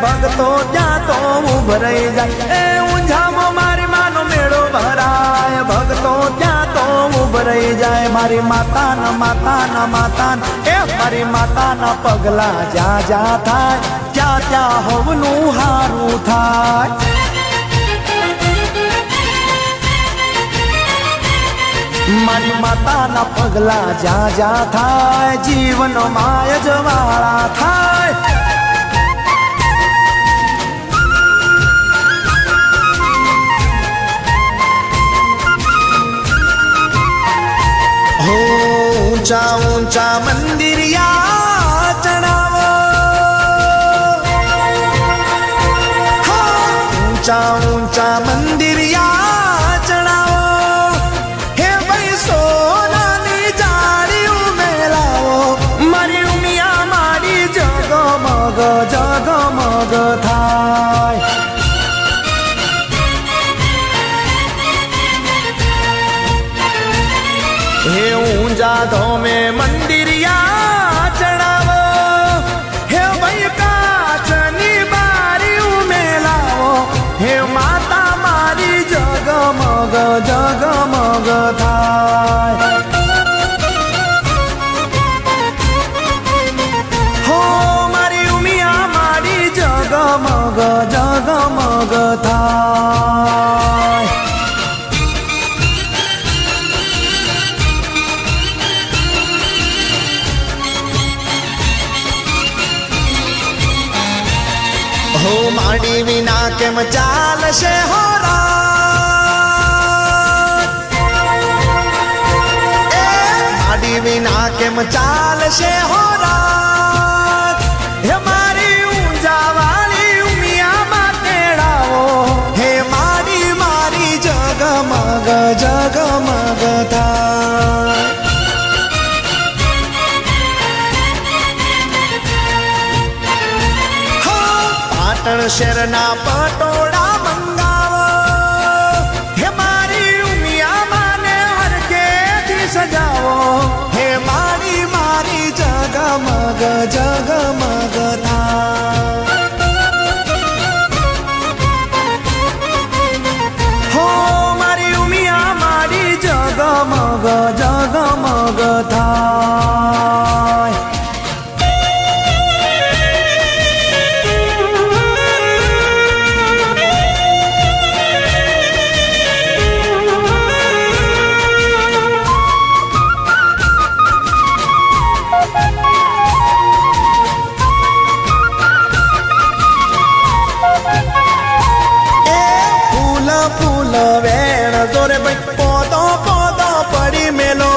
भगतो त्या तो उभराई जाए ऊंझामो मारी मानो मेड़ो भराय भगतो त्या तो उभराई जाए मारी माता न ए मारी माता न पगला जा जा थाय त्या त्या होवनु हारू थाय मारी माता ना पगला जा जा थाय जीवन माय जवाळा थाय हो ऊंचा ऊंचा मंदिर या चढ़ावो ऊंचा ऊंचा मंदिर या जगमग थाय हे ऊंजा धोमे मंदिरिया चढ़ावो हे भाई काचनी बारी उमेलावो हे माता मारी जगमग जगमग थाय जगमग जगमग थाय हो माडी विना केम चालशे हो माडी विना केम चालशे हो हे मारी ऊंजावाली उमिया मातेड़ावो हे मारी मारी जगमग जगमग थाय हो पाटण शहरना पटोड़ा मंगावो हे मारी उमिया माने हरखेथी सजावो हे मारी मारी जगमग जगमग थाय हो मारी उमिया मारी जगमग जगमग थाय फूल वेण जोरे भाई पोदो पोदो पड़ी मेलो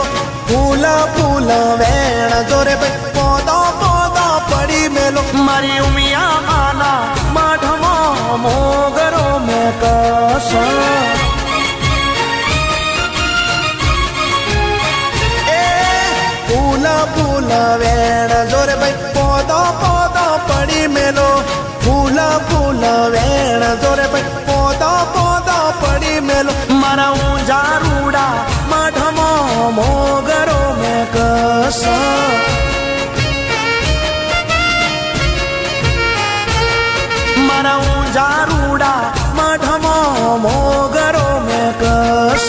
फूल फूल वेण जोरे भाई पोदो पोदो पड़ी मेलो मारी उमिया माना माधवो मोगरो में कस फूल फूल वेण जोरे भाई पोदो पोदो पड़ी मेलो फूल फूल वेण जोरे भाई पोदो पोदो पड़ी मेलो मारा ऊंझा रूड़ा माधमो मोगरो में कस मारा ऊंझा रूड़ा माधमो मोगरो में कस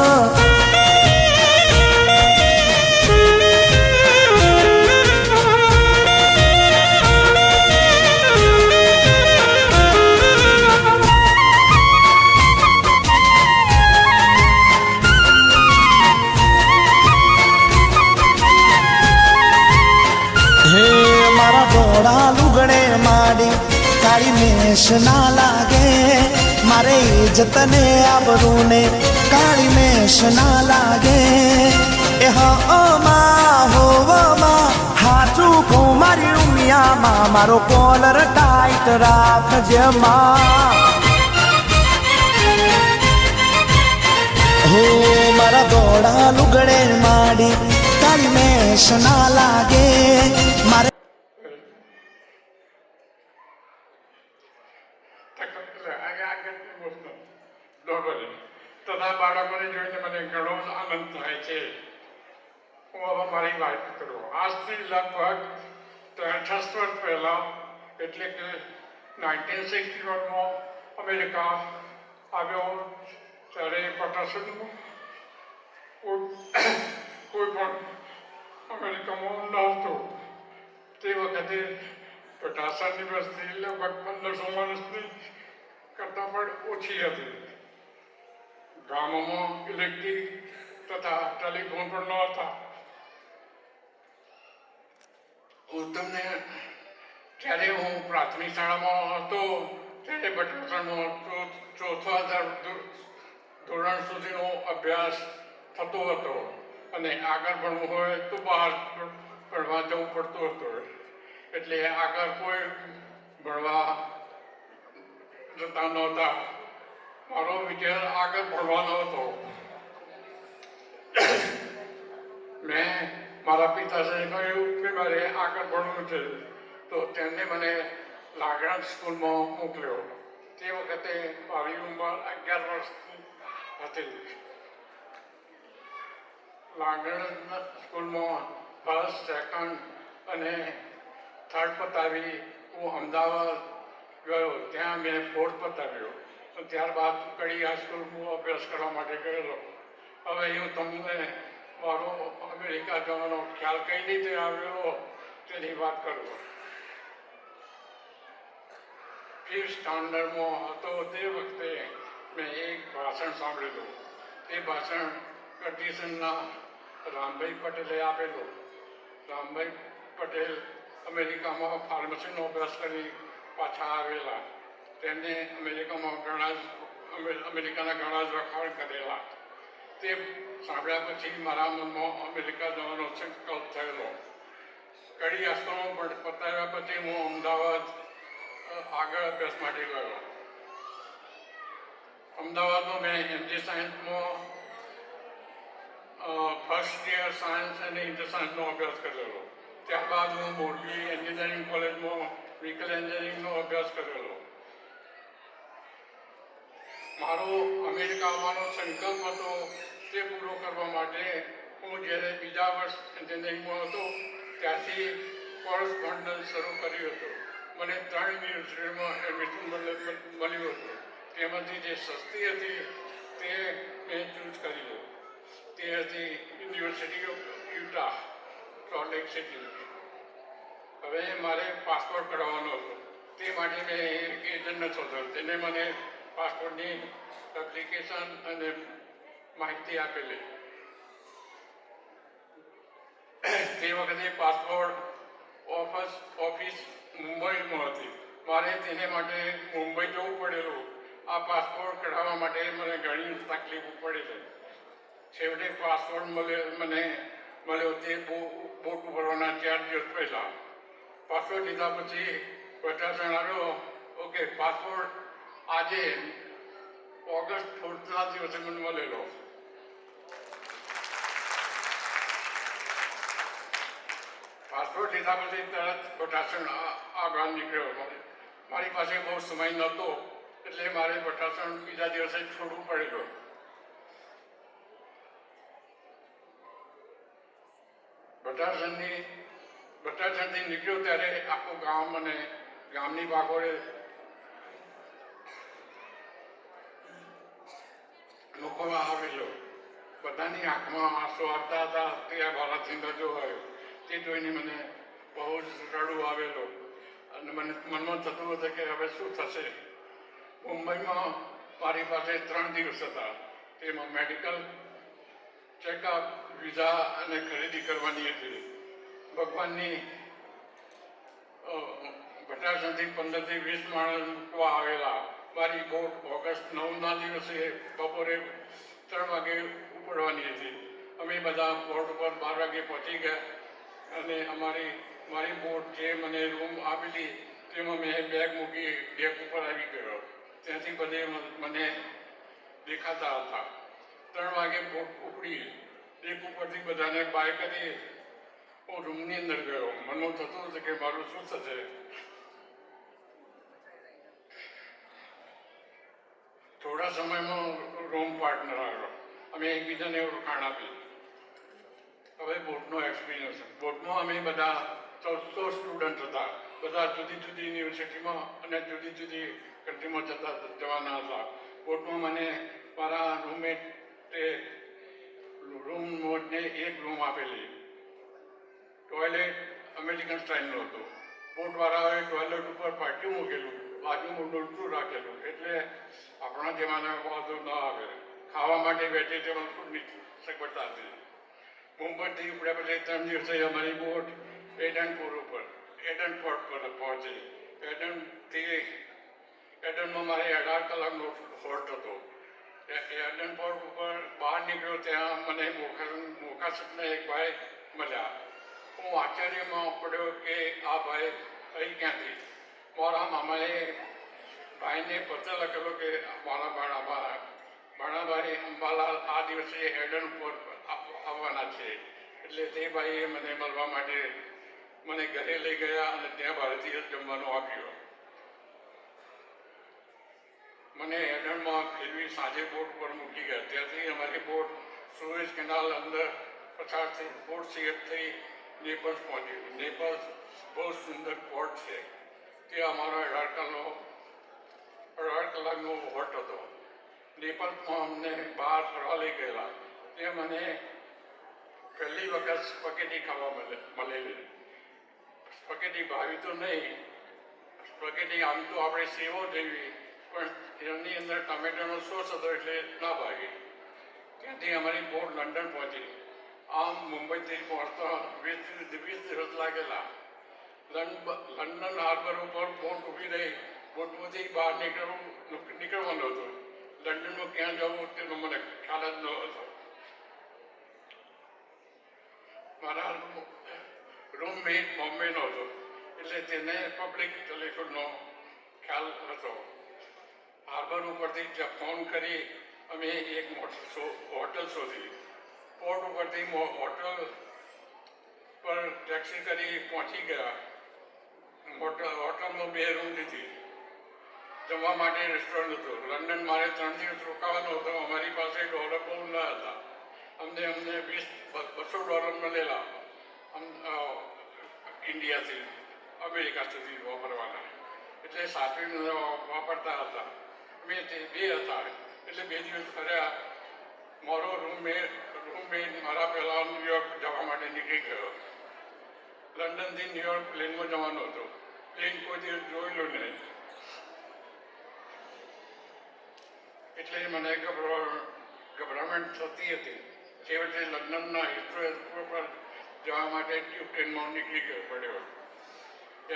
હે મારા ધોળા લુગડે માડી કાળી મેષ ના લાગે, મારે ઇજ્જતને આબરૂને કાળી મેષ ના લાગે. એ માં હોવમાં હાચું કહું મારી ઉમિયામાં, મારો કોલર ટાઈટ રાખજે માં. હો મારા ધોળા લુગડે માડી કાળી મેષ ના લાગે, મારે તથા બાળકોને જોઈને મને ઘણો જ આનંદ થાય છે. હું હવે મારી વાત કરું. આજથી લગભગ 63 વર્ષ પહેલાં, એટલે કે 1961માં અમેરિકા આવ્યો, ત્યારે પટાસનનું કોઈ પણ અમેરિકામાં નહોતું. તે વખતે પટાસનની વસ્તી લગભગ 1500 માણસની કરતાં પણ ઓછી હતી. ગામોમાં ઇલેક્ટ્રિક તથા ટેલિફોન પણ ન હતા. જ્યારે હું પ્રાથમિક શાળામાં હતો ત્યારે પટાસણમાં ચોથા ધોરણ સુધીનો અભ્યાસ થતો હતો, અને આગળ ભણવું હોય તો બહાર ભણવા જવું પડતું હતું. એટલે આગળ કોઈ ભણવા જતા નહોતા. મારો વિચાર આગળ ભણવાનો હતો. મેં મારા પિતાશ્રીને કહ્યું કે મારે આગળ ભણવું છે, તો તેમને મને લાગણ સ્કૂલમાં મોકલ્યો. તે વખતે મારી ઉંમર 11 વર્ષની હતી. લાગણ સ્કૂલમાં ફર્સ્ટ, સેકન્ડ અને થર્ડ પતાવી હું અમદાવાદ ગયો. ત્યાં મેં ફોર્થ પતાવ્યો. ત્યારબાદ કડી હાઈસ્કૂલમાં અભ્યાસ કરવા માટે ગયેલો. હવે હું તમને મારો અમેરિકા જવાનો ખ્યાલ કઈ રીતે આવ્યો તેની વાત કરું. 5th સ્ટાન્ડર્ડમાં હતો તે વખતે મેં એક ભાષણ સાંભળેલું. એ ભાષણ કન્ડિશનના રામભાઈ પટેલે આપેલું. રામભાઈ પટેલ અમેરિકામાં ફાર્મસીનો અભ્યાસ કરી પાછા આવેલા. તેમણે અમેરિકાના ઘણા જ વખાણ કરેલા. તે સાંભળ્યા પછી મારા મનમાં અમેરિકા જવાનો સંકલ્પ થયેલો. કડી હાઈસ્કૂલમાં પતાવ્યા પછી હું અમદાવાદ આગળ અભ્યાસ માટે ગયો. અમદાવાદમાં મેં MG સાયન્સમાં ફર્સ્ટ યર સાયન્સ અને ઇન્ટર સાયન્સનો અભ્યાસ કરેલો. ત્યારબાદ હું મોરબી એન્જિનિયરિંગ કોલેજમાં વ્હીકલ એન્જિનિયરિંગનો અભ્યાસ કરેલો. મારો અમેરિકા આવવાનો સંકલ્પ હતો, તે પૂરો કરવા માટે હું જ્યારે બીજા વર્ષ એન્જિનિયરિંગમાં હતો ત્યારથી કોરસ્પોન્ડન્સ શરૂ કર્યું હતું. મને 3 યુનિવર્સિટીમાં એડમિશન મળ્યું હતું. તેમાંથી જે સસ્તી હતી તે મેં ચૂઝ કરી. તે હતી university of Utah, salt lake city. હવે મારે પાસપોર્ટ કઢાવવાનો હતો. તે માટે મેં એક એજન્ટને શોધ્યો. તેને મને પાસપોર્ટની એપ્લિકેશન અને માહિતી આપેલી. તે વખતે પાસપોર્ટ ઓફિસ મુંબઈમાં હતી. મારે તેને માટે મુંબઈ જવું પડેલું. આ પાસપોર્ટ કઢાવવા માટે મને ઘણી તકલીફ પડેલી. છેવટે પાસપોર્ટ મને મળ્યો તે બોટ ભરવાના 4 દિવસ પહેલાં. પાસપોર્ટ લીધા પછી બધા જણાવ્યો, ઓકે, પાસપોર્ટ આજે ઓગસ્ટ 4ના દિવસે મને મળેલો. પાસપોર્ટ લીધા પછી તરત પટાસણ આગળ નીકળ્યો. મારી પાસે બહુ સમય નહોતો, એટલે મારે પટાસણ બીજા દિવસે છોડવું પડેલું. ભટાસણથી નીકળ્યો ત્યારે આખું ગામ અને ગામની બાગોળે લોકો આવેલો. બધાની આંખમાં આંસુ આવતા હતા તે આ બાલાસિંહ આવ્યો તે જોઈને મને બહુ જ રડવું આવેલું અને મને મનમાં થતું હતું કે હવે શું થશે. મુંબઈમાં મારી પાસે 3 દિવસ હતા. તેમાં મેડિકલ ચેકઅપ, વિઝા અને ખરીદી કરવાની હતી. ભગવાનની 50થી 15થી 20 માણસ મૂકવા આવેલા. મારી બોટ ઓગસ્ટ 9ના દિવસે બપોરે 3 વાગે ઉપડવાની હતી. અમે બધા બોટ ઉપર 12 વાગે પહોંચી ગયા અને મારી બોટ જે મને રૂમ આપેલી તેમાં મેં બેગ મૂકી ડેક ઉપર આવી ગયો. ત્યાંથી બધે મને દેખાતા હતા. 3 વાગે બોટ ઉપડી. ડેક ઉપરથી બધાને બાય કરી હું રૂમની અંદર ગયો. મનમાં થતું હતું કે મારું શું થશે. થોડા સમયમાં રૂમ પાર્ટનર આવ્યો. અમે એકબીજાને ઓળખાણ આપી. હવે બોટનો એક્સપિરિયન્સ. બોટમાં અમે બધા 1400 સ્ટુડન્ટ હતા. બધા જુદી જુદી યુનિવર્સિટીમાં અને જુદી જુદી કન્ટ્રીમાં જવાના હતા. બોટમાં મને મારા રૂમમેટે રૂમને એક રૂમ આપેલી. ટોયલેટ અમેરિકન સ્ટાઇલનું હતું. બોટવાળાએ ટોયલેટ ઉપર પાટિયું મૂકેલું, બાજુમાં ડોલતું રાખેલું, એટલે આપણા જમાનામાં વાંધો ન આવે. ખાવા માટે વેજીટેબલ ફૂડની સગવડતા હતી. મુંબઈથી ઉપડ્યા પછી 3 દિવસે અમારી બોટ એડનપોર્ટ પર પહોંચી. એડનમાં મારે 18 કલાકનો હોલ્ટ હતો. એડનપોર્ટ ઉપર બહાર નીકળ્યો ત્યાં મને મોકાશકના એક ભાઈ મળ્યા. હું આશ્ચર્યમાં પડ્યો કે આ ભાઈ અહીં ક્યાંથી. મારા મામાએ ભાઈને પત્ર લખેલો કે મારા ભાણાભાઈ અંબાલાલ આ દિવસે એડનપોર્ટ આવવાના છે. એટલે તે ભાઈએ મને મળવા માટે મને ઘરે લઈ ગયા અને ત્યાં ભારતીય જમવાનું આપ્યું. મને એડનમાં ફેરવી સાંજે બોટ પર મૂકી ગયા. ત્યાંથી અમારી બોટ સુએઝ કેનાલ અંદર પસાર થઈ પોર્ટ સિયટ થઈ નેપલ્સ પહોંચી. નેપલ્સ બહુ સુંદર પોર્ટ છે. તે અમારો 18 કલાકનો હોલ્ટ હતો. નેપલ્સમાં અમને બહાર ફરવા લઈ ગયેલા. ત્યાં મને પહેલી વખત સ્પગેટી ખાવા મળેલી. સ્પગેટી ભાવી તો નહીં. સ્પગેટી આમ તો આપણે સેવો જેવી, પણ એની અંદર ટમેટાનો સોસ હતો એટલે ના ભાવી. ત્યાંથી અમારી બોટ લંડન પહોંચી. આમ મુંબઈથી પહોંચતા 20 દિવસ લાગેલા. લંડન હાર્બર ઉપર બોટ ઊભી રહી. બોટમાંથી બહાર નીકળવાનું હતું. લંડનમાં ક્યાં જવું તેનો મને ખ્યાલ જ ન હતો. મારા રૂમમેટ બોમ્બેનો હતો એટલે તેને પબ્લિક ટેલિફોનનો ખ્યાલ હતો. હાર્બર ઉપરથી ફોન કરી અમે એક હોટલ શોધી. પોર્ટ ઉપરથી હોટલ પર ટેક્સી કરી પહોંચી ગયા. હોટલમાં 2 રૂમ લીધી. જમવા માટે રેસ્ટોરન્ટ હતું. લંડન મારે 3 દિવસ રોકાવાનો હતો. અમારી પાસે ડોલર બહુ ન હતા. અમને $200 મળેલા ઇન્ડિયાથી અમેરિકા સુધી વાપરવાના. એટલે સાચવીને વાપરતા હતા. અમે તે 2 હતા એટલે 2 દિવસ ફર્યા. મારો રૂમમેટ મારા પહેલાં ન્યુયોર્ક જવા માટે નીકળી ગયો. લંડનથી ન્યુયોર્ક પ્લેનમાં જવાનો હતો. પ્લેન કોઈ દિવસ જોયેલું નહીં એટલે મને ગભરામણ થતી હતી. છેવટે લંડનના હિસ્ટ્રો એરપોર્ટ પર જવા માટે ટ્યુબ ટ્રેનમાં નીકળી પડ્યો.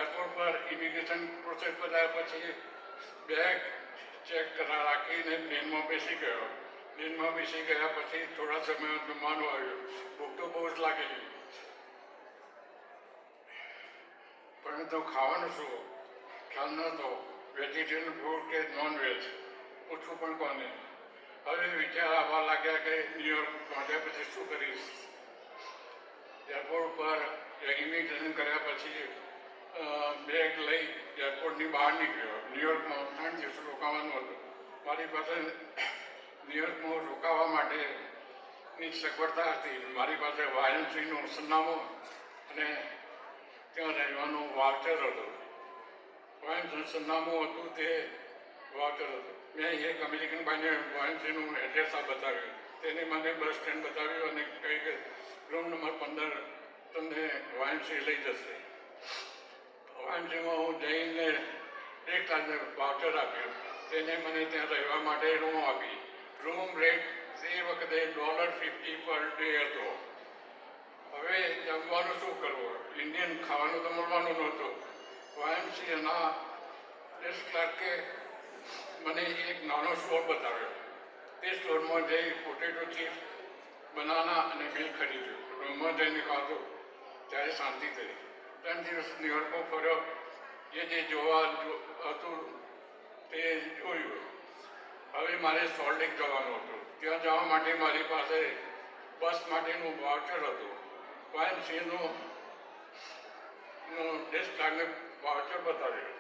એરપોર્ટ પર ઇમિગ્રેશન પ્રોસેસ બતાવ્યા પછી બેગ ચેક રાખીને પ્લેનમાં બેસી ગયો. પ્લેનમાં બેસી ગયા પછી થોડા સમય જમવાનું આવ્યું. ભૂખ તો બહુ જ લાગેલી, પરંતુ ખાવાનું શું ખ્યાલ નહોતો. વેજીટેરિયન ફૂડ કે નોનવેજ પૂછવું પણ કોને. હવે વિચાર આવવા લાગ્યા કે ન્યુયોર્ક પહોંચ્યા પછી શું કરીશ. એરપોર્ટ પર ઇમિગ્રેશન કર્યા પછી બેગ લઈ એરપોર્ટની બહાર નીકળ્યો. ન્યુયોર્કમાં 3 દિવસ રોકાવાનું હતું. મારી પાસે ન્યુયોર્કમાં રોકાવા માટેની સગવડતા હતી. મારી પાસે વાયએમસીનું સરનામું અને ત્યાં રહેવાનું વાઉચર હતું. વાયએમસીનું સરનામું હતું તે વાઉચર હતું. મેં એક અમેરિકન ભાઈને વાયએમસીનું એડ્રેસ બતાવ્યું. તેને મને બસ સ્ટેન્ડ બતાવ્યું અને કહી કે રૂમ નંબર 15 તમને વાયમસી લઈ જશે. વાયમસીમાં હું જઈને 1 લાખને વાઉચર આપ્યું. તેને મને ત્યાં રહેવા માટે રૂમ આપી. રૂમ રેટ તે વખતે $50 પર ડે હતો. હવે જમવાનું શું કરવું? ઇન્ડિયન ખાવાનું તો મળવાનું નહોતું. વાયમસીએના ડેસ્ક ક્લાર્કે મને એક નાનો સ્ટોર બતાવ્યો. તે સ્ટોરમાં જઈ પોટેટો ચિપ્સ, બનાના અને મિલ્ક ખરીદ્યું. રૂમમાં જઈને ખાધું ત્યારે શાંતિ થઈ. 3 દિવસ ન્યુયોર્કમાં ફર્યો. જે જોવા હતું તે જોયું. હવે મારે સોલ્ટ લેક જવાનું હતું. ત્યાં જવા માટે મારી પાસે બસ માટેનું વાઉચર હતું. વાયમસીએનું ડેસ્ક ક્લાર્કને વાઉચર બતાવ્યું.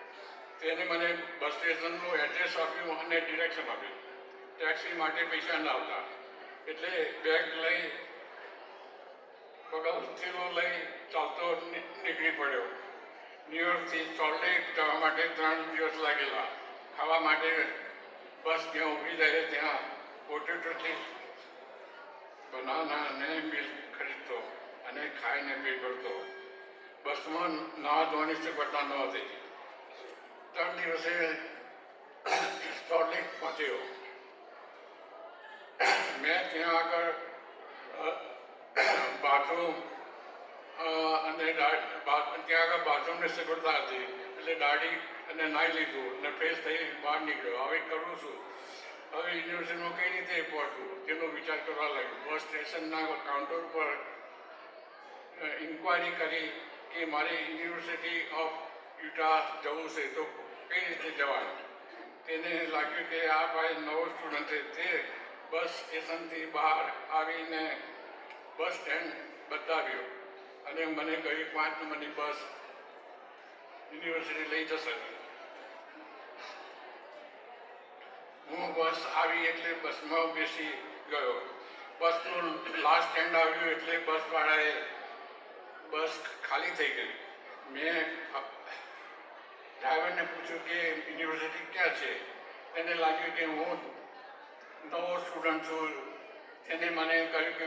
તેને મને બસ સ્ટેશનનું એડ્રેસ આપ્યું અને ડિરેક્શન આપ્યું. ટેક્સી માટે પૈસા ના આવતા એટલે બેગ લઈ પગથિયું લઈ ચાલતો નીકળી પડ્યો. ન્યુયોર્કથી સોલ્ટ લેક જવા માટે 3 દિવસ લાગેલા. ખાવા માટે બસ જ્યાં ઊભી રહે ત્યાં પોટેટો ચિપ્સ, બનાના અને મિલ્ક ખરીદતો અને ખાઈને પેટ ભરતો. બસમાં નાવા ધોવાની સગવડતા નહોતી. 3 દિવસે સોલ્ટ લેક પહોંચ્યો. મેં ત્યાં આગળ બાથરૂમ અને ત્યાં આગળ બાથરૂમની સગવડતા હતી એટલે દાઢી અને નાહી લીધું અને ફ્રેશ થઈ બહાર નીકળ્યો. હવે કરું છું? હવે યુનિવર્સિટીમાં કઈ રીતે પહોંચવું તેનો વિચાર કરવા લાગ્યો. બસ સ્ટેશનના કાઉન્ટર પર ઇન્ક્વાયરી કરી કે મારે યુનિવર્સિટી ઓફ યુટા જવું છે તો કઈ રીતે જવાનું. તેને લાગ્યું કે આ ભાઈ નવો સ્ટુડન્ટ છે. તે બસ સ્ટેશનથી બહાર આવીને બસ સ્ટેન્ડ બતાવ્યો અને મને કહ્યું 5 નંબરની બસ યુનિવર્સિટી લઈ જશે. હું બસ આવી એટલે બસમાં બેસી ગયો. બસનું લાસ્ટ સ્ટેન્ડ આવ્યું એટલે બસવાળાએ બસ ખાલી થઈ ગઈ. મેં ડ્રાઈવરને પૂછ્યું કે યુનિવર્સિટી ક્યાં છે. તેને લાગ્યું કે હું નવો સ્ટુડન્ટ છું. તેને મને કહ્યું કે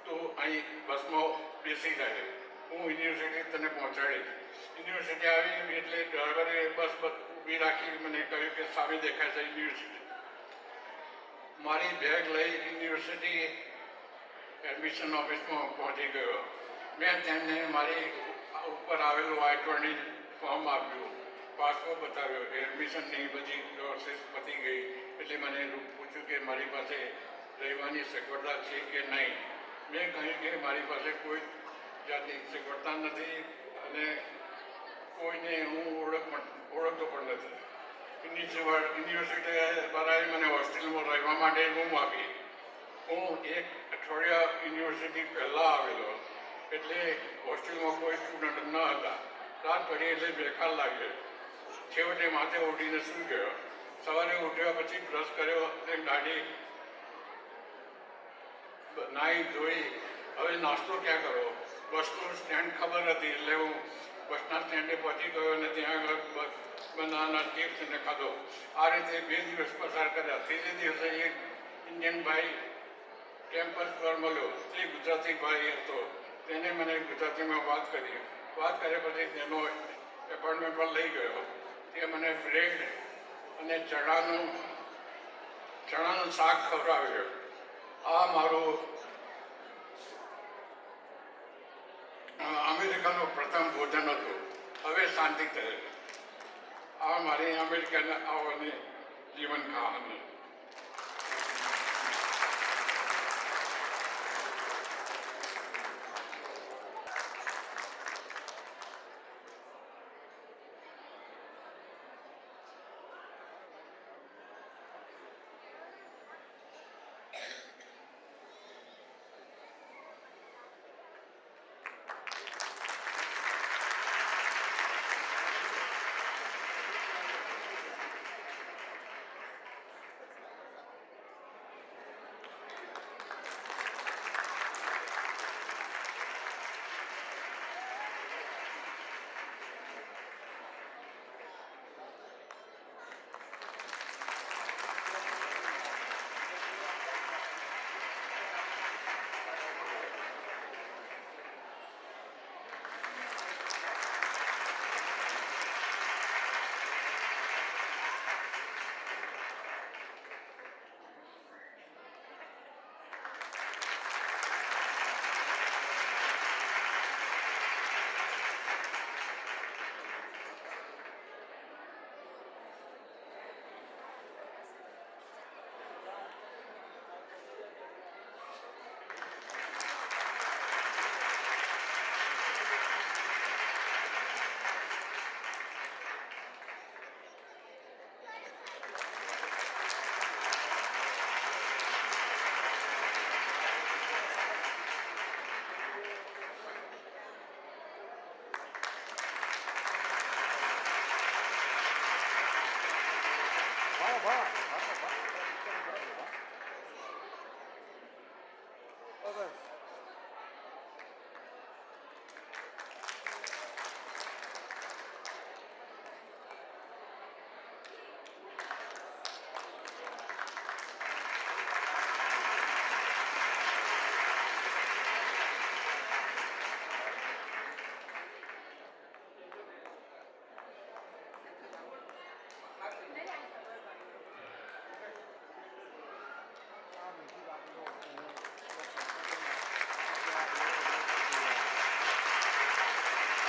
તું અહીં બસમાં બેસી રહે, હું યુનિવર્સિટી તને પહોંચાડીશ. યુનિવર્સિટી આવી એટલે ડ્રાઈવરે બસ ઊભી રાખી મને કહ્યું કે સામે દેખાય છે યુનિવર્સિટી. મારી બેગ લઈ યુનિવર્સિટી એડમિશન ઓફિસમાં પહોંચી ગયો. મેં તેમને મારી ઉપર આવેલું I-20 ફોર્મ આપ્યું, પાસપોર્ટ બતાવ્યો. એડમિશનની બધી પ્રોસેસ પતી ગઈ એટલે મને પૂછ્યું કે મારી પાસે રહેવાની સગવડતા છે કે નહીં. મેં કહ્યું કે મારી પાસે કોઈ જાતની સગવડતા નથી અને કોઈને હું ઓળખતો પણ નથી. યુનિવર્સિટીવાળાએ મને હોસ્ટેલમાં રહેવા માટે રૂમ આપી. હું 1 અઠવાડિયા યુનિવર્સિટી પહેલાં આવેલો એટલે હોસ્ટેલમાં કોઈ સ્ટુડન્ટ ન હતા. રાત પડી એટલે બેકાર લાગ્યો. છેવટે માથે ઉઠીને સૂઈ ગયો. સવારે ઉઠ્યા પછી બ્રશ કર્યો અને દાઢી નાહી ધોઈ હવે નાસ્તો ક્યાં કરો. બસનું સ્ટેન્ડ ખબર હતી એટલે હું બસના સ્ટેન્ડે પહોંચી ગયો અને ત્યાં આગળ બસ બનાના ચિપ્સ અને ખાધો. આ રીતે 2 દિવસ પસાર કર્યા. 3જે દિવસે એક ઇન્ડિયન ભાઈ કેમ્પસ પર મળ્યો. તે ગુજરાતી ભાઈ હતો. તેને મને ગુજરાતીમાં વાત કરી. વાત કર્યા પછી તેનો એપોઇન્ટમેન્ટ પર લઈ ગયો. તે મને બ્રેડ અને ચણાનું શાક ખવડાવ્યું. આ મારું અમેરિકાનું પ્રથમ ભોજન હતું. હવે શાંતિ થઈ. આ મારી અમેરિકાના આવવાની જીવન કહાની.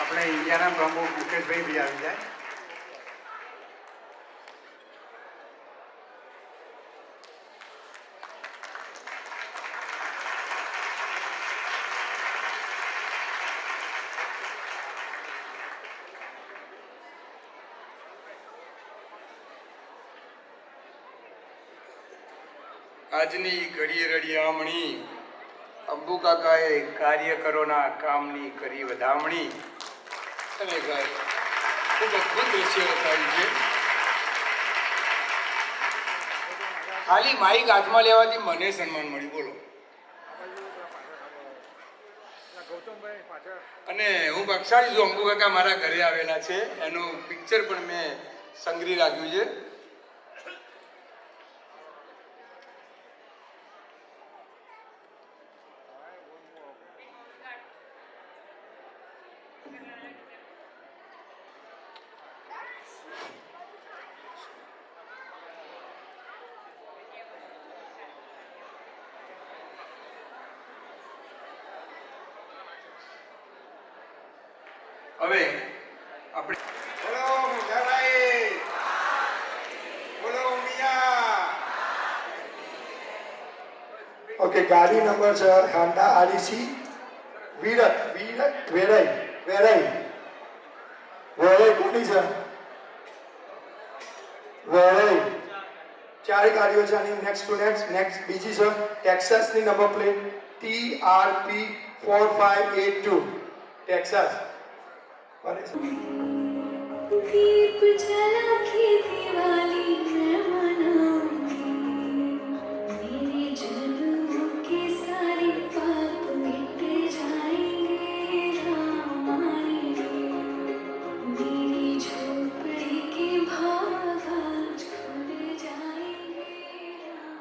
આપણે ઇન્ડિયાના પ્રમુખ મુકેશભાઈ બી આવી જાય. આજની ઘડીએ રડિયામણી અંબુ કાકાએ કાર્યકરોના કામની કરી વધામણી અને ગાય ખૂબ અદભુત દ્રશ્ય બતાવ્યું છે. ખાલી માઇક હાથમાં લેવાથી મને સન્માન મળ્યું. બોલો. અને હું બક્ષાળી છું. અંબુ કાકા મારા ઘરે આવેલા છે, એનું પિક્ચર પણ મેં સંગ્રહી રાખ્યું છે. હવે આપણે બોલો મુજાભાઈ, બોલો મિયા. ઓકે, ગાડી નંબર છે હોન્ડા આરસી વિરત વેરાઈ કોની છે? વેરાઈ. 4 ગાડીઓ છે આની. નેક્સ્ટ બીજી છે ટેક્સાસની નંબર પ્લેટ TRP 4582 ટેક્સાસ. दीप जला के दिवाली मैं मनाऊंगी, मेरे जन्म के सारे पाप मिट जाएंगे, राम आएंगे, मेरी झोपड़ी के भाग आज खुल जाएंगे, Ram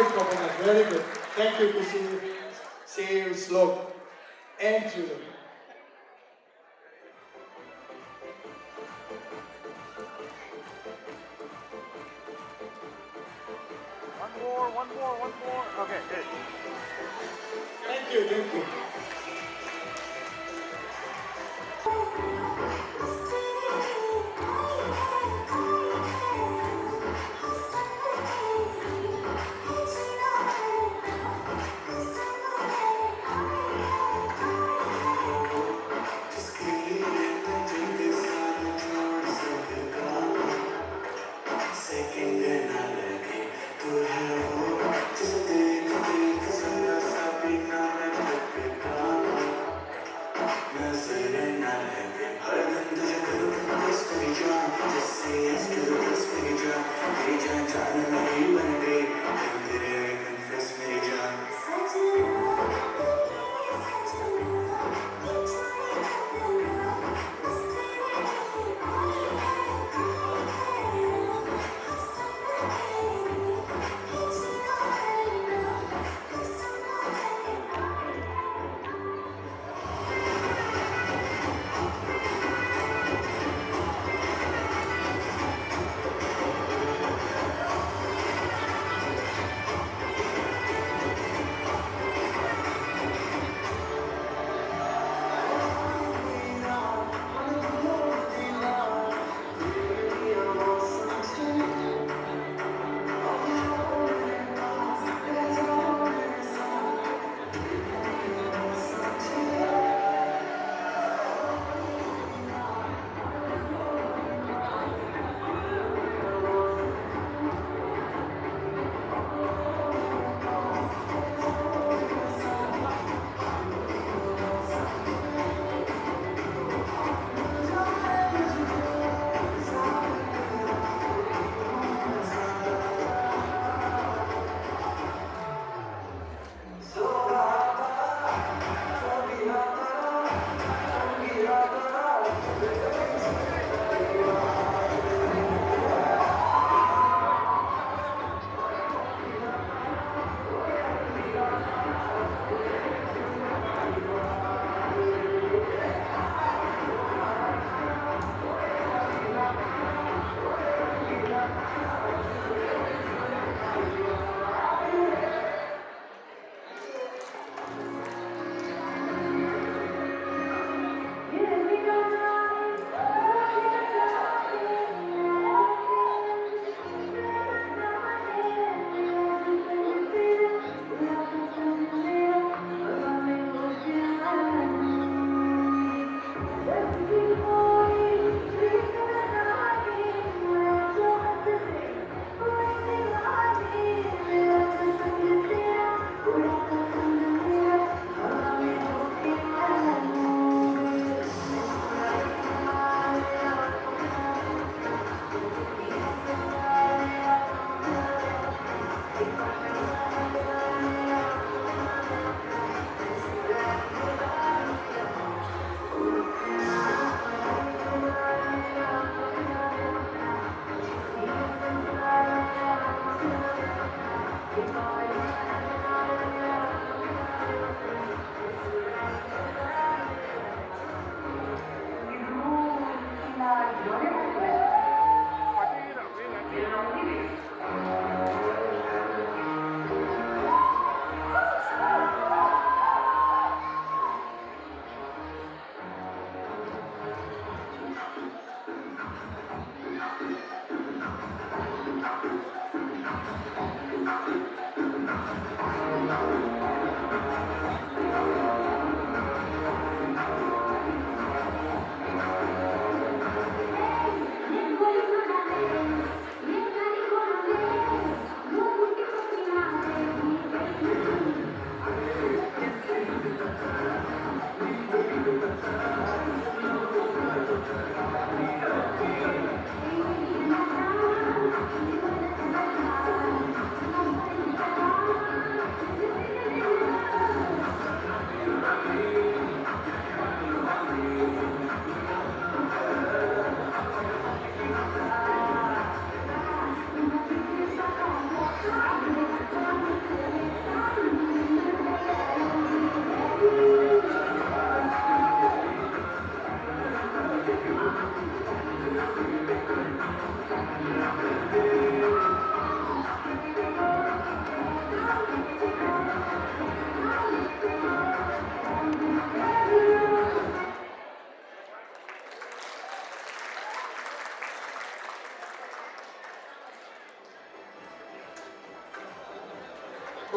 Beautiful performance. Very good. Thank you, Kushi. Save, slow, and through. One more. Okay, good. Thank you, thank you.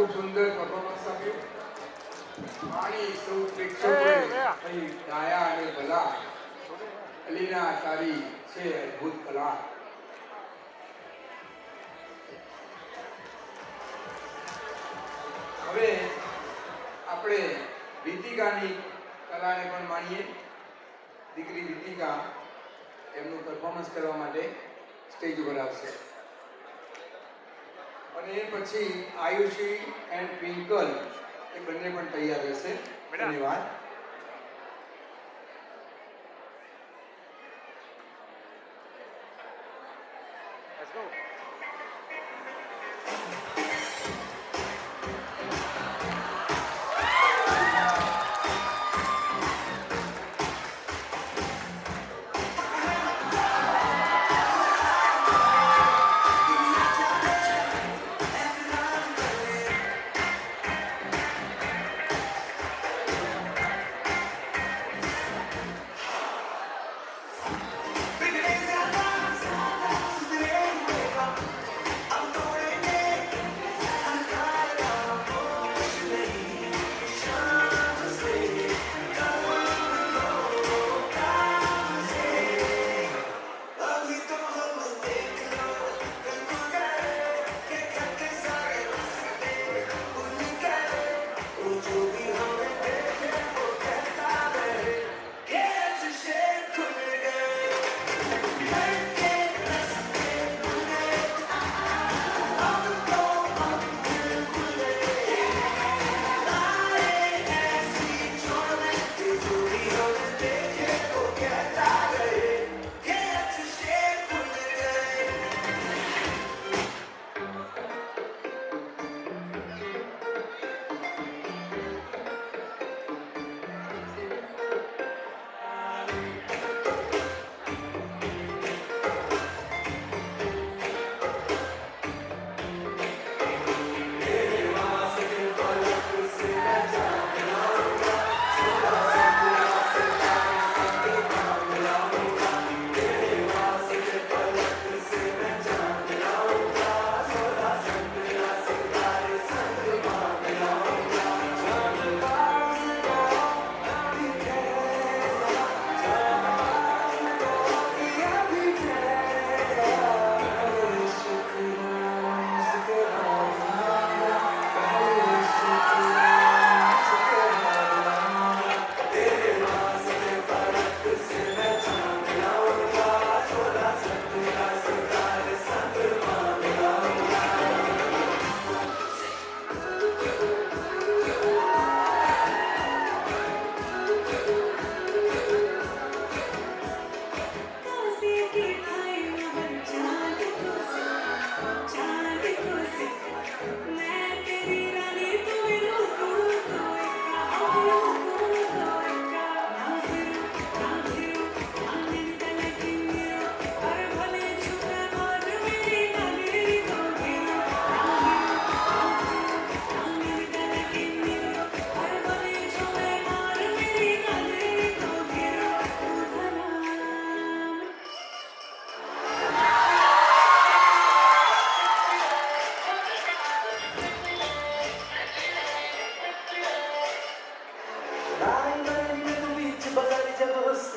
ખૂબ સુંદર પરફોર્મન્સ આપ્યું. પાણી સૌ પ્રેક્ષકોએ અહીં ગાયા અને ભલા. અલીના તારી છે અદ્ભુત કલા. હવે આપણે વિતિકાની કલાને પણ માણીએ. દીકરી વિતિકા એમનું પરફોર્મન્સ કરવા માટે સ્ટેજ ઉપર આવશે અને એ પછી આયુષી એન્ડ ટ્વિંકલ એ બંને પણ તૈયાર રહેશે. ધન્યવાદ.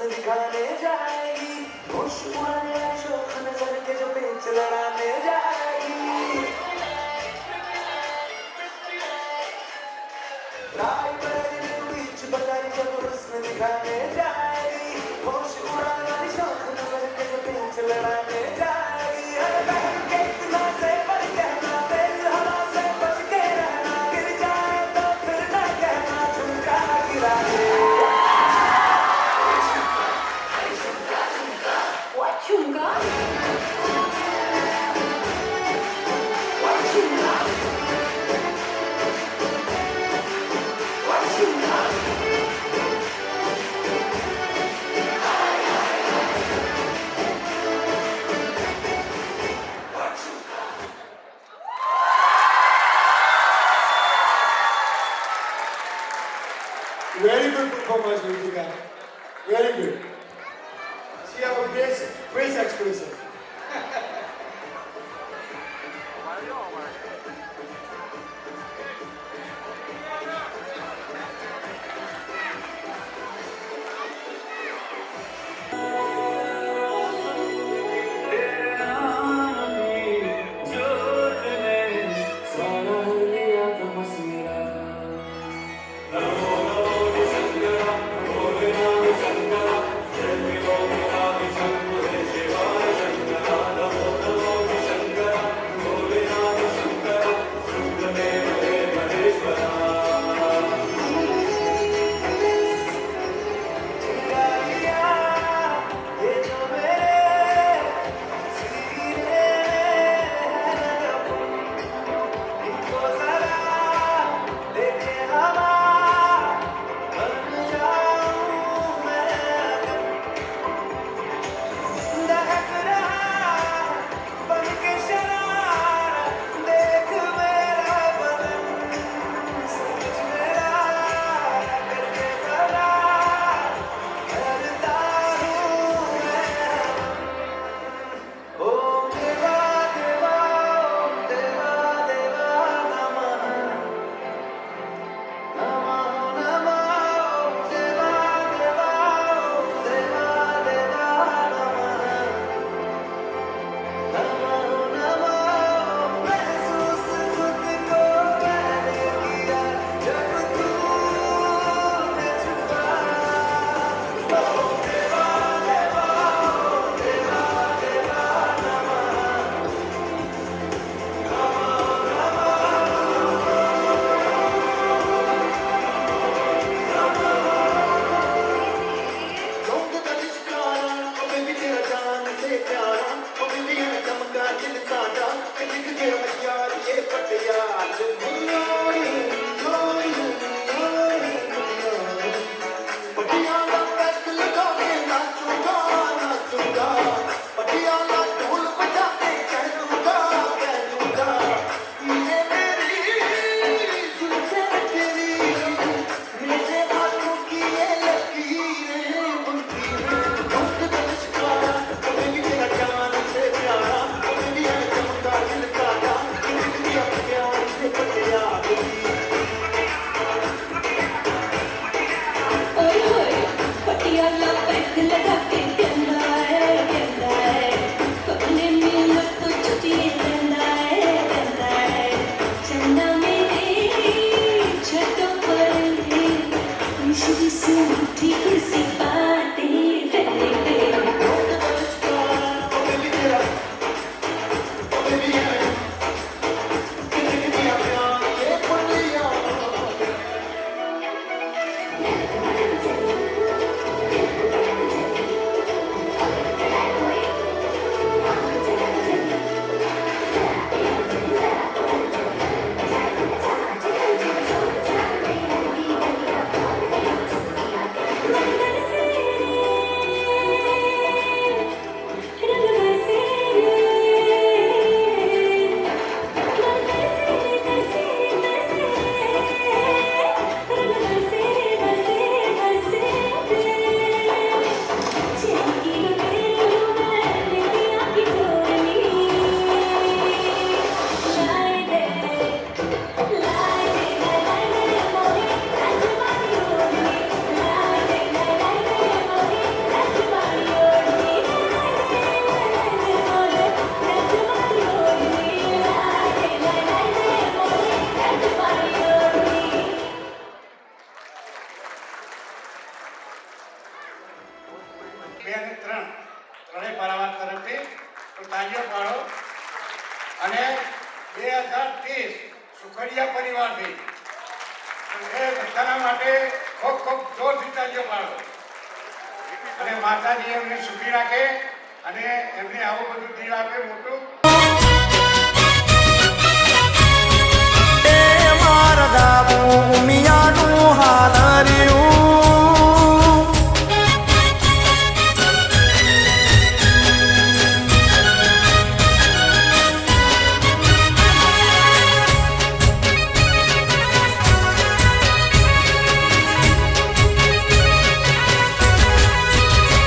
दिखाने जाएगी होश उड़ाने शौक नजर के जो पेच लड़ाने जाएगी राय बरेली में बीच बजारी जब हुस्न दिखाने जाएगी होश उड़ाने वाली शौक नजर के जो पेच लड़ाने जाएगी हर बहन के इतना से पर कहना तेज हवा से बच के रहना गिर जाए तो फिर न कहना झुमका गिरा दे झुमका Very good performance, Ritika. Very good. She have a great expression. બે અને ત્રણેય પારાવાર તરફથી તો તાળીઓ પાડો. અને 2030 સુખડિયા પરિવારથી એ બધાના માટે ખૂબ ખૂબ જોરથી તાળીઓ પાડો. અને માતાજી એમને સુખી રાખે અને એમને આવું બધું દિલ આપે મોટું. મારા ગાવું ઉમિયાનું હાલ રહ્યું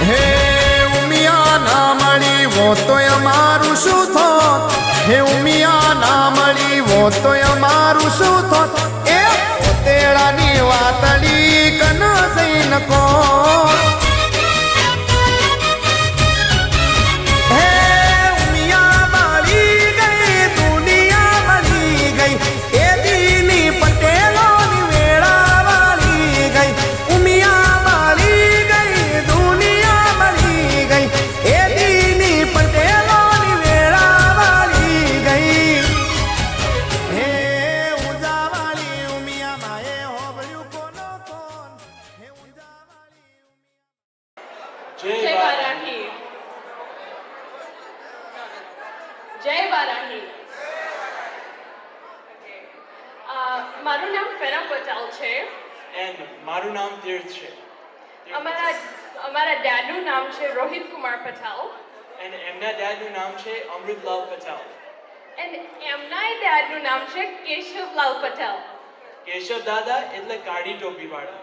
હે ઉમિયા ના મળી વો તો અમારું શું થોત હે ઉમિયા ના મળી વો તો અમારું શું થોત એ તેડાની વાતડી કન સૈન કો હે ઉમિયા મળી ગઈ દુનિયા મળી ગઈ એ દીની પટેલોની વેળા વાળી ગઈ ઉમિયા મળી ગઈ દુનિયા મળી ગઈ એ દીની પટેલોની વેળા વાળી ગઈ હે ઉજાવાળી ઉમિયા માએ હોબળ્યું કોનો કોન હે ઉજાવાળી જય વારાહી. જય વારાહી. મારું નામ ફેરા પટેલ છે. And મારું નામ તીર્થ છે. અમારા ડેડનું નામ છે રોહિત કુમાર પટેલ. And એમના ડેડનું નામ છે અમૃતલાલ પટેલ. અને એમના ડેડનું નામ છે કેશવલાલ પટેલ. કેશવ દાદા એટલે કાળી ટોપી વાળા.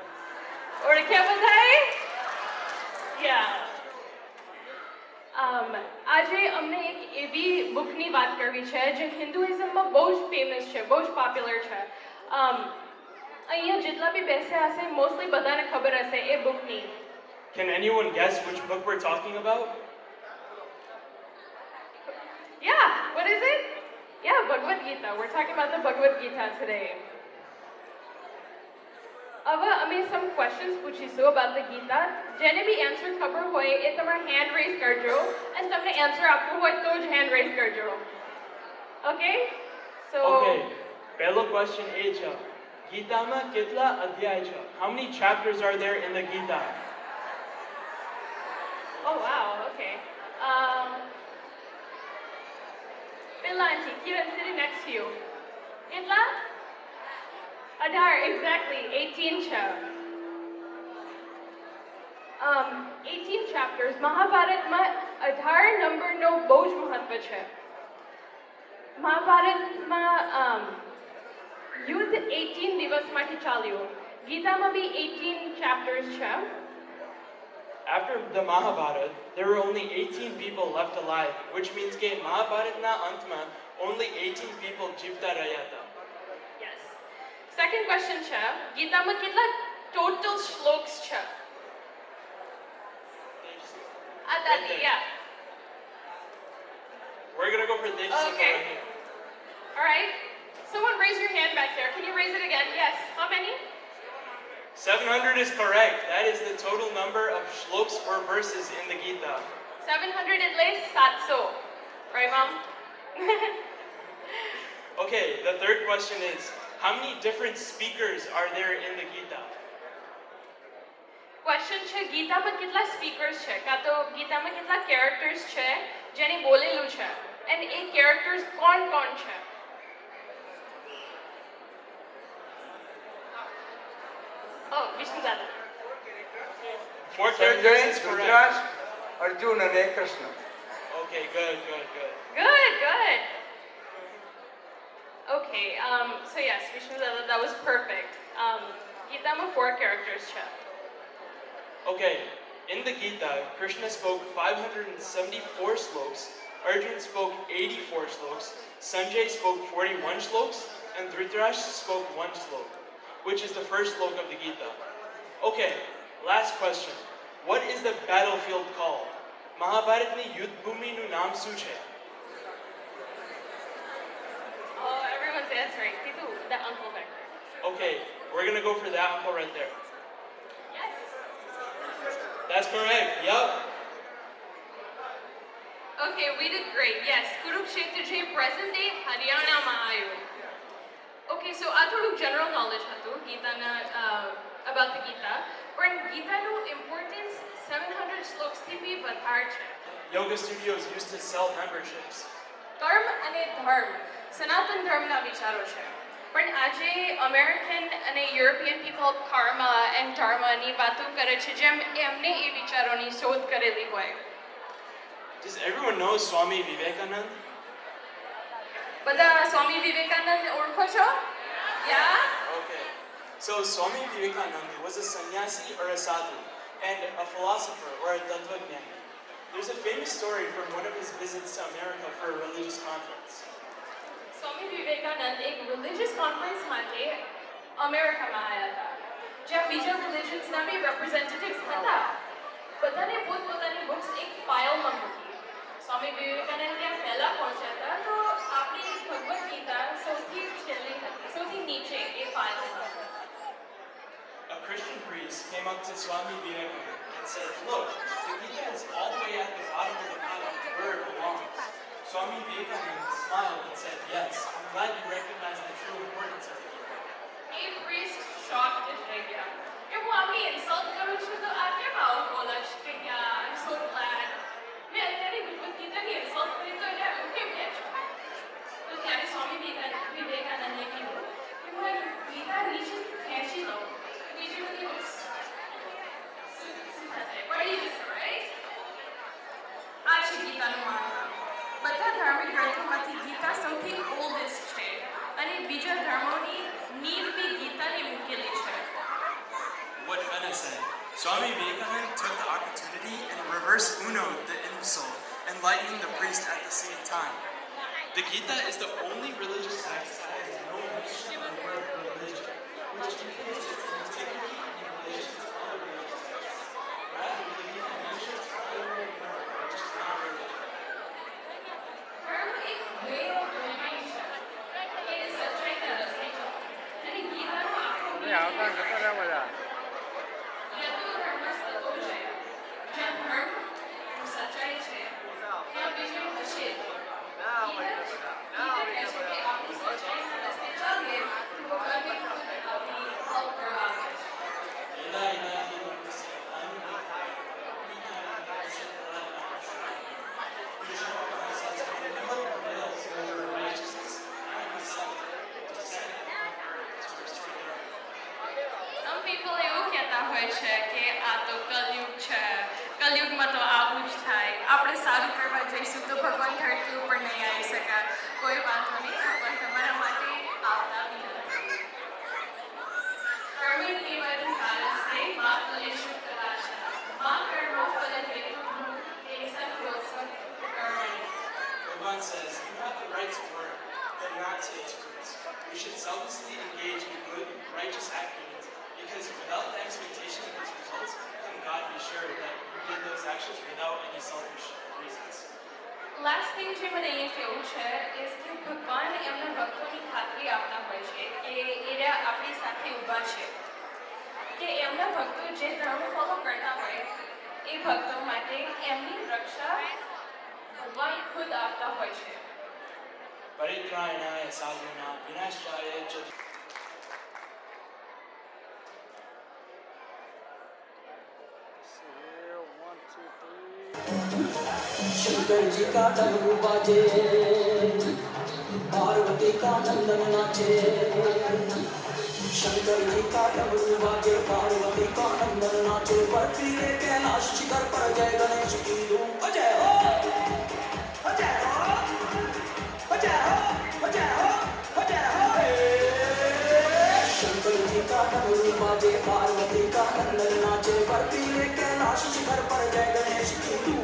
ઓળખ્યા બધાએ? યા. આજે અમને એક એવી બુકની વાત કરવી છે જે હિન્દુઇઝમમાં બહુ જ ફેમસ છે, બહુ જ પોપ્યુલર છે. અહીંયા જેટલા બી બેસ્યા હશે મોસ્ટલી બધાને ખબર હશે એ બુકની. Can anyone guess which book we're talking about? Yeah, what is it? Yeah, Bhagavad Gita. We're talking about the Bhagavad Gita today. હવે અમે સમ ક્વેશ્ચન્સ પૂછીશું અબાઉટ ધ ગીતા. જેને બી આન્સર ખબર હોય એ તમારા હેન્ડ રેઝ કરજો અને તમને આન્સર આપવું હોય તો જ હેન્ડ રેઝ કરજો. Okay so Okay. પહેલો question એ છે ગીતામાં કેટલા અધ્યાય છે? How many chapters are there in the Gita? Oh wow, okay. Bella auntie, Kiran sitting next to you. કેટલા? 18, exactly. 18 છે. 18 chapters. મહાભારતમાં 18 નંબરનો બહુ જ મહત્વ છે. મહાભારતમાં યુદ્ધ 18 દિવસમાંથી ચાલ્યું. ગીતામાં બી 18 chapters છે. After the Mahabharata, there were only 18 people left alive, which means કે મહાભારતના અંતમાં only 18 people જીવતા રહ્યા હતા. Yes. Second question છે ગીતામાં કેટલા total શ્લોક્સ છે? આદાદી, yeah. We're gonna go for this Okay. right here. All right. Someone raise your hand back there. Can you raise it again? Yes. How many? 700 is correct. That is the total number of shloks or verses in the Gita. 700 એટલે 700. Right, Mom? Okay, the third question is, how many different speakers are there in the Gita? Question છે ગીતામાં કેટલા speakers છે કાં તો ગીતામાં કેટલા characters છે જેને બોલેલું છે એન્ડ એ કેરેક્ટર્સ કોણ કોણ છે? ઓ વિષ્ણુ દાદા. Four characters Sanjay, is correct. Dhritarashtra, Arjun અને Krishna. Okay, good. Good, good. Okay, so yes, Vishnu Dada, that was perfect. ગીતામાં 4 characters છે. Okay, in the Gita, Krishna spoke 574 sloks, Arjun spoke 84 sloks, Sanjay spoke 41 sloks, and Dhritarashtra spoke 1 slok, which is the first slok of the Gita. Okay, last question. What is the battlefield called? Mahabharatni Yudh Bhumi nu naam શું છે? Oh, everyone's answering. Titu, the uncle back there. Okay, we're gonna go for that uncle right there. Yes. That's correct, yup. Okay, we did great. Yes, Kurukshetra છે present day હરિયાણામાં આવ્યું. Okay, so આ થોડું general knowledge હતું ગીતાના about the Gita. પણ ગીતાનું importance 700 શ્લોકથી બી વધારે છે. Yoga studios used to sell memberships. કર્મ અને ધર્મ સનાતન ધર્મના વિચારો છે. પણ આજે અમેરિકન અને યુરોપિયન પીપલ કર્મા એન્ડ ધર્મની વાતો કરે છે જેમ એમને એ વિચારોની શોધ કરેલી હોય. Does everyone know Swami Vivekanand? બધા સ્વામી વિવેકાનંદ ઓળખો છો? Yeah? Okay. So Swami Vivekananda was a sannyasi or a sadhu and a philosopher or a tattvajnani. There's a famous story from one of his visits to America for a religious conference. Swami Vivekananda એક religious conference માટે અમેરિકામાં આવ્યા હતા જ્યાં બીજા રિલિજન્સના બી રેપ્રેઝેન્ટેટિવ્સ હતા. બધાને પોતપોતાની બુક્સ એક ફાઇલમાં મૂકી. સ્વામી વિવેકાનંદ ત્યાં પહેલા પહોંચ્યા હતા તો આપણી ભગવદ્ ગીતા સૌથી છેલ્લી હતી, સૌથી નીચે એ ફાઇલમાં. A Christian priest came up to Swami Vivekananda and said, "Look, the Gita is all the way at the bottom of the pile where it belongs." Swami Vivekananda smiled and said, "Yes, I'm glad you recognize the true importance of the Gita." A priest shocked થઈ ગયા કે હું આમની insult કરું છું તો આ કેમ આવું બોલે છે કે yeah, I'm so glad. મેં અત્યારે ભગવદ્ ગીતાની ઇન્સલ્ટ કરી તો એને હું કેમ કહે છું? તો ત્યારે સ્વામી વિવેકાનંદે કીધું કે હું એક ગીતા નીચે ખેંચી લઉં બીજી બધી બુક્સ પડી જશે, રાઈટ? આ છે ગીતાનું મહાત્મા. બધા ધાર્મિક ગ્રંથોમાંથી ગીતા સૌથી ઓલ્ડેસ્ટ છે અને બીજા ધર્મોની નીવ બી ગીતાને મૂકેલી છે. What Fenna said, Swami Vivekananda took the opportunity and reverse uno the insult, enlightening the priest at the same time. The Gita is the only religious text that has no mention of the word religion, which indicates its integrity in relation to other religious texts. Rather, the Gita mentions ordinary word, which is not religion. ધર્મ એક way of living છે. એ સચ્ચાઈના રસ્તે છે અને ગીતાનો આખો meaning જીવનમાં તો આવું જ થાય. આપણે સારું કરવા જઈશું તો ભગવાન ધરતી ઉપર નહીં આવી શક્યા. કોઈ વાંધો નહીં, ભગવાન તમારા માટે આવતા બી નથી. કર્મે કેવલં કાલસ્તે માતુલેષુ કદાચન. મા કર્મો ફલં હેતુઃ તે સંકલ્પસ્વ કર્મણિ. Bhagavan says, you have the right to work, but not to its fruits. You should selflessly engage in good, righteous actions, because without the expectation of its results, can God be sure that you did those actions without any selfish reasons? Last thing જે મને અહીંયા કહેવું છે is કે ભગવાન એમના ભક્તોની ખાતરી આપતા હોય છે કે એ આપણી સાથે ઊભા છે, કે એમના ભક્તો જે ધર્મ ફોલો કરતા હોય એ ભક્તો માટે એમની રક્ષા ભગવાન ખુદ આપતા હોય છે. Paritrayanaaya sadhuna vinashaya cha. Shankar ji का डमरू बाजे, पार्वती का नंदन नाचे. शंकर जी का डमरू बाजे, पार्वती का नंदन नाचे. बर्फीले कैलाश शिखर पर जय गणेश की धूम. अजय हो, अजय हो, अजय हो, अजय हो, अजय हो. शंकर जी का डमरू बाजे, पार्वती का नंदन नाचे. बर्फीले कैलाश शिखर पर जय गणेश की धूम.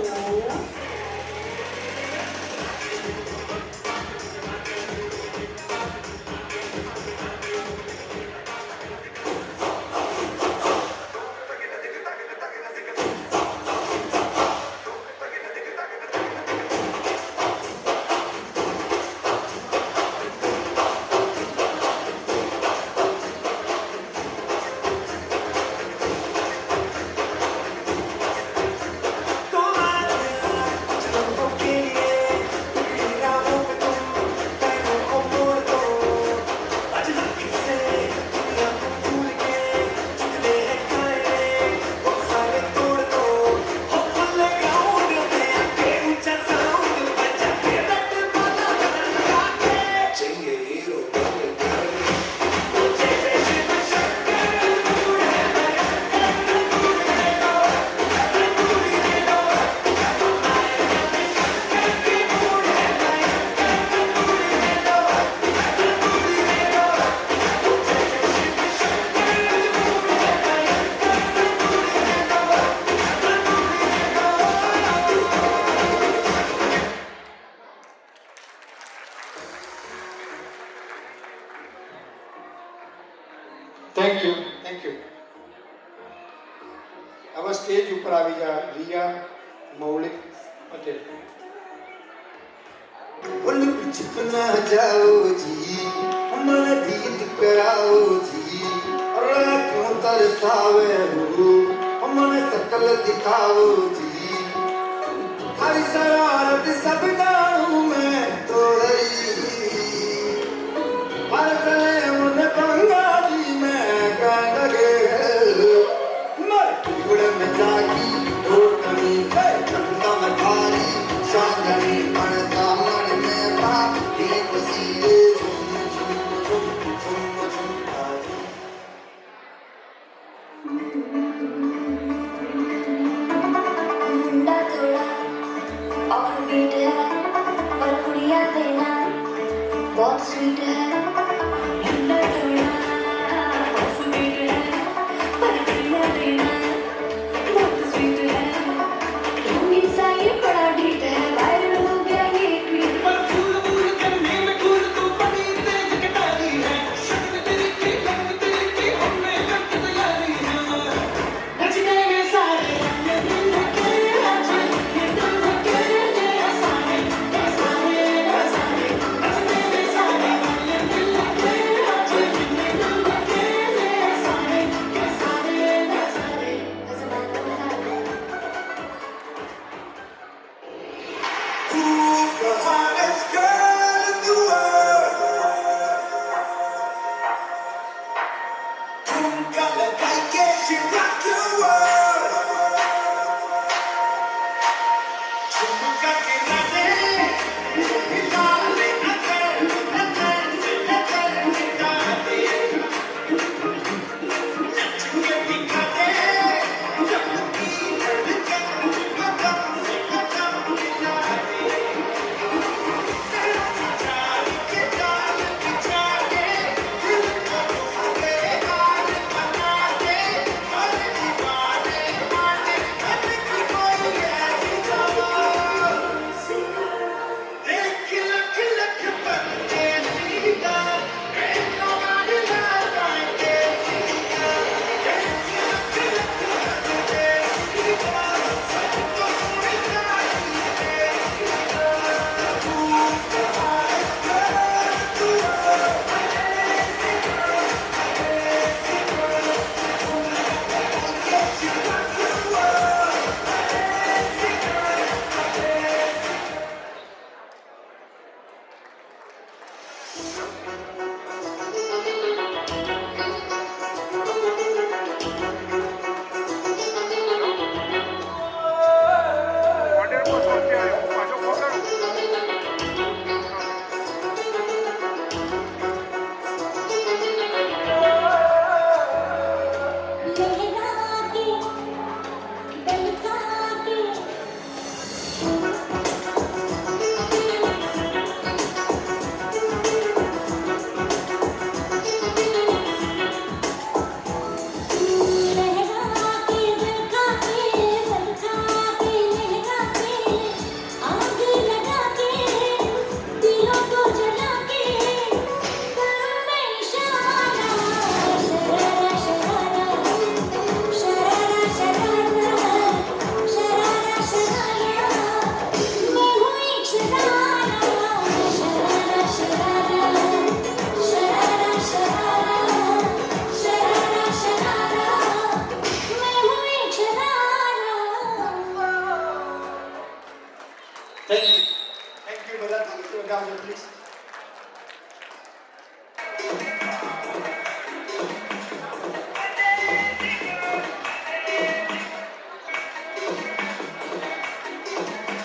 Thank you, thank you. હવે સ્ટેજ ઉપર આવી જા રિયા મૌલિક પટેલ. बोल कुछ ना जाओ जी, हमारा दीद कराओ जी. अरे क्यों तरसावे हो, हमारे शकल दिखाओ जी. हरी शरारत सब गाँव में तोड़ी, हर गले मुझे बंगाली में कह लगे. मर टुकड़े में जागी ढोकनी चंदा में थारी चांदनी पड़ता मन में बाप की खुशी झुम झुम झुम झुम झुम तारी. मुंडा थोड़ा ऑफ बीट है पर कुड़िया देना बहुत स्वीट है. मुंडा थोड़ा ऑफ बीट है पर कुड़िया देना बहुत स्वीट है. ढूंढी सा ये बड़ा ढीठ है, वायरल हो गया ये ट्वीट. पर फूल फूल करने में फूल तो बड़ी तेज कटारी है. शक्ल तेरी की लगन तेरी की हमने करके तैयारी है. नचने में सारे ये दिल के आज ये दिल के सारे सारे सारे. नचने में सारे ये दिल के आज ये दिल के सारे सारे सारे. Who's the hottest girl in the world? ठुमका लगाई के she rock the world. ठुमका के नाचे हिला ले नाचे नाचे नाचे हिला दे. नच के दिखा दे जब की धड़कन Thank you. Thank you, બધા તાલીઓ વગાડજો પ્લીઝ.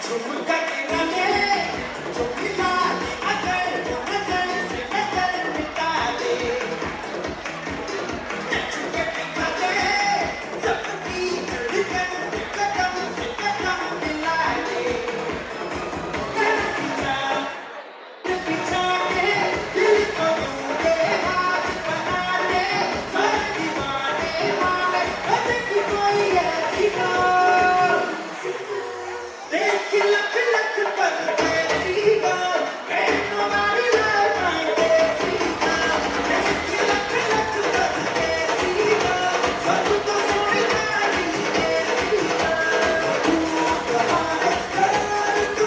झुमका की रंगे झुमका की अकल नजर से नजर मिटा दे झुमके पिघला दे सबकी धड़कन कदम से कदम मिला दे पीछा के दिल को यूं हाथ बना दे हर दीवाने वाले हद की कोई ऐसी ना देख लख लख पर कैसीगा मैं तुम्हारी लाइन कैसीगा देख लख लख पर कैसीगा सब तो सोई जानी कैसीगा तू कहाँ कर तू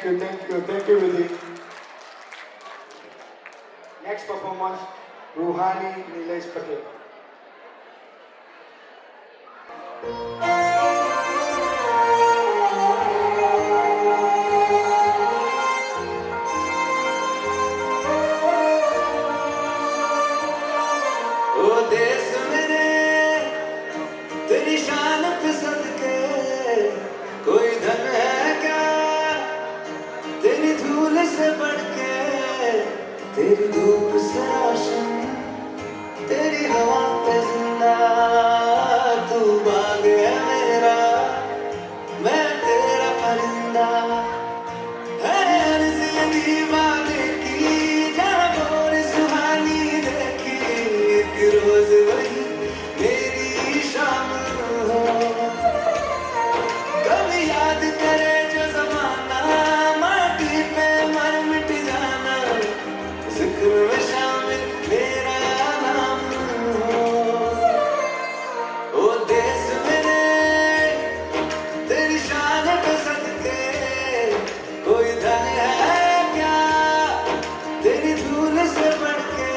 Thank you, Vidhi. Next performance, Ruhani Nilesh Patel. ओ देश मेरे तेरी शान पे सदके कोई धन है क्या तेरी धूल से बढ़ के तेरी धूप से रोशन तेरी हवा पे जिंदा तू बाग है मेरा मैं तेरा परिंदा है अर्ज़ ये दीवाने की जहाँ भोर सुहानी देखी एक रोज वही मेरी शाम हो कभी याद करे जो जमाना माटी पे मर मिट जाना जिक्र में शामिल मेरा नाम हो ओ देश मेरे तेरी शान पे सदके कोई धन है क्या तेरी धूल से बढ़ के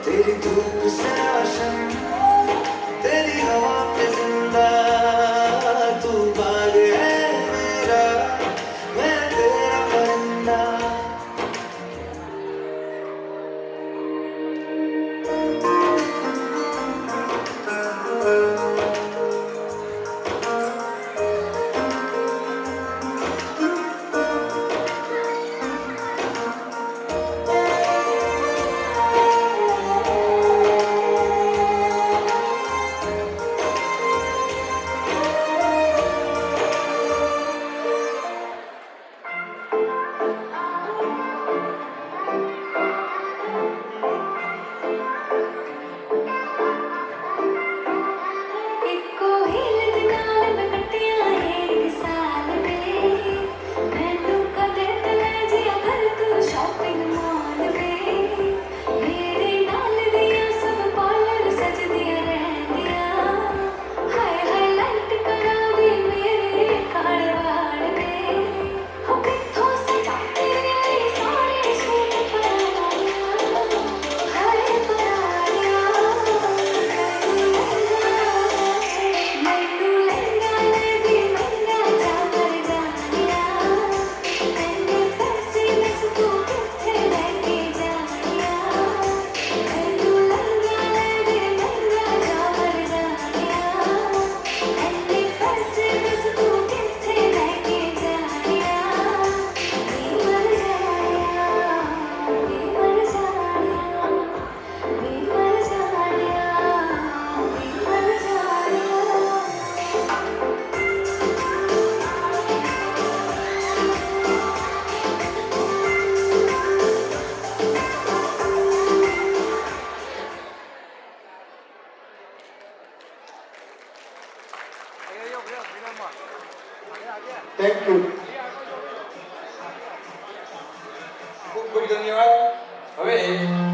तेरी धूप से रोशन तेरी हवा पे जिंदा तू बाग है मेरा मैं तेरा परिंदा ਇੱਕੋ ਹੀਲ ਦੇ ਨਾਲ ਮੈਂ ਕੱਟਿਆ ਏ ਸਾਲ ਵੇ ਮੈਨੂੰ ਕਦੇ ਤੇ ਲੈ ਜਿਆ ਕਰ ਤੂੰ ਸ਼ਾਪਿੰਗ ਮਾਲ ਵੇ ਮੇਰੇ ਨਾਲ ਦੀਆਂ ਸਭ ਪਾਰਲਰ ਸਜਦੀਆਂ ਰਹਿੰਦੀਆਂ ਹਾਏ ਹਾਏ ਲਾਈਟ ਕਰਾ ਦੇ ਮੇਰੇ ਕਾਲੇ ਵਾਲ ਵੇ ਹੋ ਕਿੱਥੋਂ ਸਜਾ ਤੇਰੇ ਸਾਰੇ ਸੂਟ ਪਰਾਇਆ ਹਾਏ ਪਰਾਇਆ ਮੈਨੂੰ ਲਹਿੰਗਾ ਲੈ ਦੀ ਮਹਿੰਗਾ ਜਾ ਕਰ ਜਾਣਿਆ ਐਨੇ ਪੈਸੇ ਦੱਸ ਤੂੰ ਕਿੱਥੇ ਲੈ ਕੇ ਜਾਣਿਆ ਮੈਨੂੰ ਲਹਿੰਗਾ ਲੈ ਦੀ ਮਹਿੰਗਾ ਜਾ ਕਰ ਜਾਣਿਆ ਐਨੇ ਪੈਸੇ ਦੱਸ ਤੂੰ ਕਿੱਥੇ ਲੈ ਕੇ ਜਾਣਿਆ ਨੀ ਮਰ ਜਾਣਿਆ ਨੀ ਮਰ ਜਾਣਿਆ ਨੀ ਮਰ ਜਾਣਿਆ ਨੀ ਮਰ ਜਾਣਿਆ Thank you. ખૂબ ખૂબ ધન્યવાદ. હવે